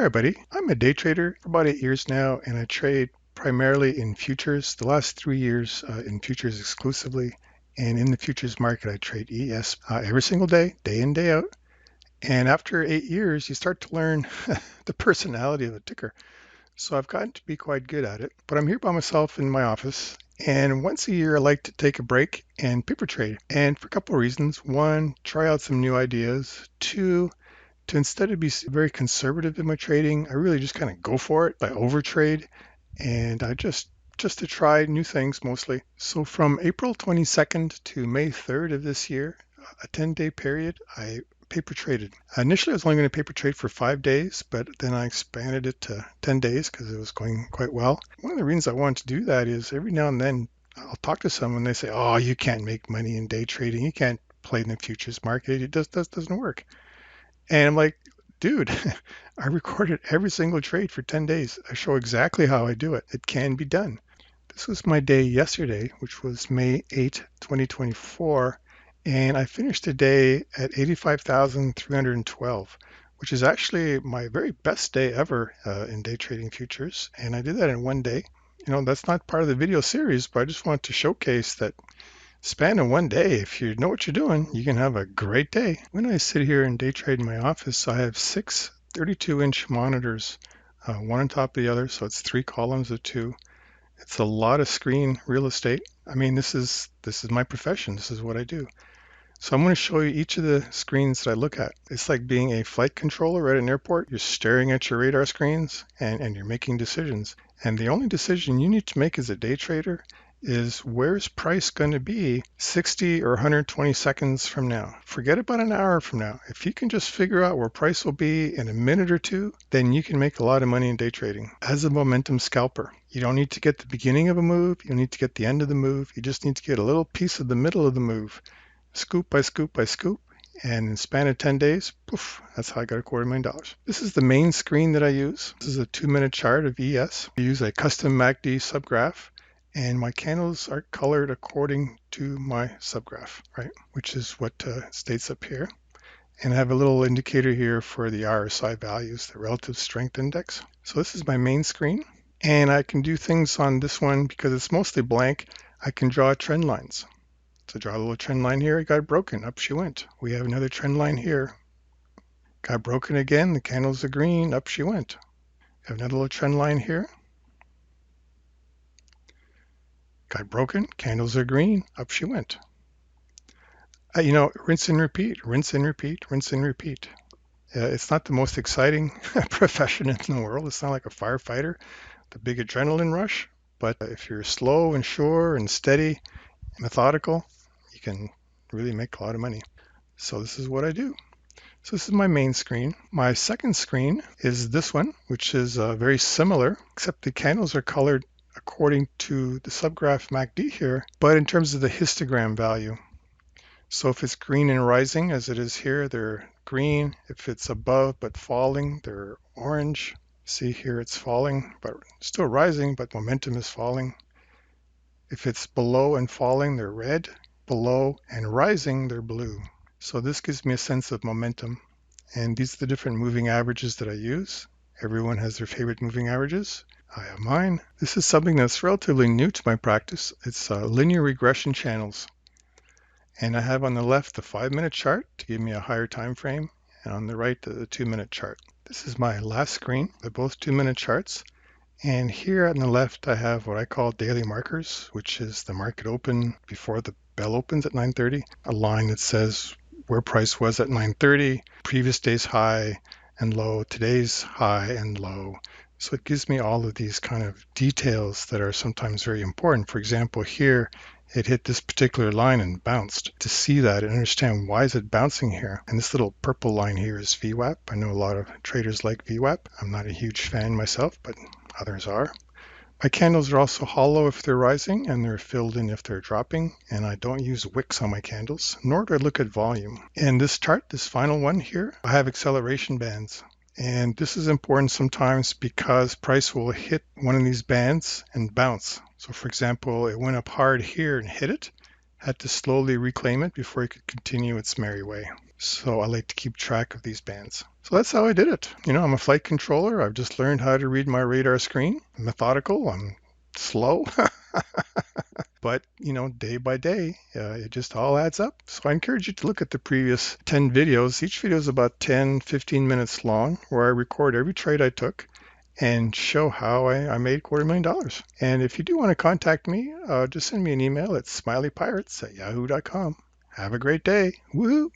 Hi everybody, I'm a day trader for about 8 years now, and I trade primarily in futures. The last 3 years in futures exclusively, and in the futures market I trade ES every single day, day in, day out. And after 8 years, you start to learn the personality of a ticker. So I've gotten to be quite good at it, but I'm here by myself in my office. And once a year, I like to take a break and paper trade. And for a couple of reasons. One, try out some new ideas. Two, to instead of be very conservative in my trading, I really just kind of go for it. I overtrade, and I just to try new things mostly. So from April 22nd to May 3rd of this year, a 10-day period, I paper traded. Initially, I was only going to paper trade for 5 days, but then I expanded it to 10 days because it was going quite well. One of the reasons I wanted to do that is every now and then I'll talk to someone, they say, oh, you can't make money in day trading. You can't play in the futures market. It just doesn't work. And I'm like, dude, I recorded every single trade for 10 days. I show exactly how I do it. It can be done. This was my day yesterday, which was May 8th, 2024. And I finished the day at 85,312, which is actually my very best day ever in day trading futures. And I did that in one day. That's not part of the video series, but I just want to showcase that span of one day, if you know what you're doing, you can have a great day. When I sit here and day trade in my office, I have six 32-inch monitors, one on top of the other, so it's 3 columns of 2. It's a lot of screen real estate. I mean, this is my profession. This is what I do. So I'm going to show you each of the screens that I look at. It's like being a flight controller at an airport. You're staring at your radar screens and you're making decisions. And the only decision you need to make as a day trader is where's price going to be 60 or 120 seconds from now. Forget about an hour from now. If you can just figure out where price will be in a minute or two, then you can make a lot of money in day trading. As a momentum scalper, you don't need to get the beginning of a move. You don't need to get the end of the move. You just need to get a little piece of the middle of the move. Scoop by scoop by scoop, and in the span of 10 days, poof, that's how I got $250,000. This is the main screen that I use. This is a 2-minute chart of ES. I use a custom MACD subgraph, and my candles are colored according to my subgraph, right? Which is what states up here. And I have a little indicator here for the RSI values, the relative strength index. So this is my main screen, and I can do things on this one because it's mostly blank. I can draw trend lines. So draw a little trend line here, it got broken, up she went. We have another trend line here. Got broken again, the candles are green, up she went. Have another little trend line here. Got broken, candles are green, up she went. Rinse and repeat, rinse and repeat, rinse and repeat. It's not the most exciting profession in the world. It's not like a firefighter, the big adrenaline rush. But if you're slow and sure and steady, methodical, you can really make a lot of money. So this is what I do. So this is my main screen. My second screen is this one, which is very similar, except the candles are colored according to the subgraph MACD here, but in terms of the histogram value. So if it's green and rising, as it is here, they're green. If it's above but falling, they're orange. See here it's falling, but still rising, but momentum is falling. If it's below and falling, they're red. Below and rising, they're blue. So this gives me a sense of momentum. And these are the different moving averages that I use. Everyone has their favorite moving averages. I have mine. This is something that's relatively new to my practice. It's linear regression channels. And I have on the left the 5-minute chart to give me a higher time frame, and on the right the 2-minute chart. This is my last screen. They're both 2-minute charts. And here on the left I have what I call daily markers, which is the market open before the bell opens at 9:30, a line that says where price was at 9:30, previous day's high and low, today's high and low. So it gives me all of these kind of details that are sometimes very important. For example, here it hit this particular line and bounced. To see that and understand why is it bouncing here. And this little purple line here is VWAP. I know a lot of traders like VWAP. I'm not a huge fan myself, but others are. My candles are also hollow if they're rising, and they're filled in if they're dropping, and I don't use wicks on my candles, nor do I look at volume. In this chart, this final one here, I have acceleration bands. And this is important sometimes because price will hit one of these bands and bounce. So for example, it went up hard here and hit it, had to slowly reclaim it before it could continue its merry way. So I like to keep track of these bands. So that's how I did it. I'm a flight controller. I've just learned how to read my radar screen. I'm methodical. I'm slow, but day by day, it just all adds up. So I encourage you to look at the previous 10 videos. Each video is about 10, 15 minutes long, where I record every trade I took and show how I made $250,000. And if you do want to contact me, just send me an email at smileypirates@yahoo.com. Have a great day. Woohoo!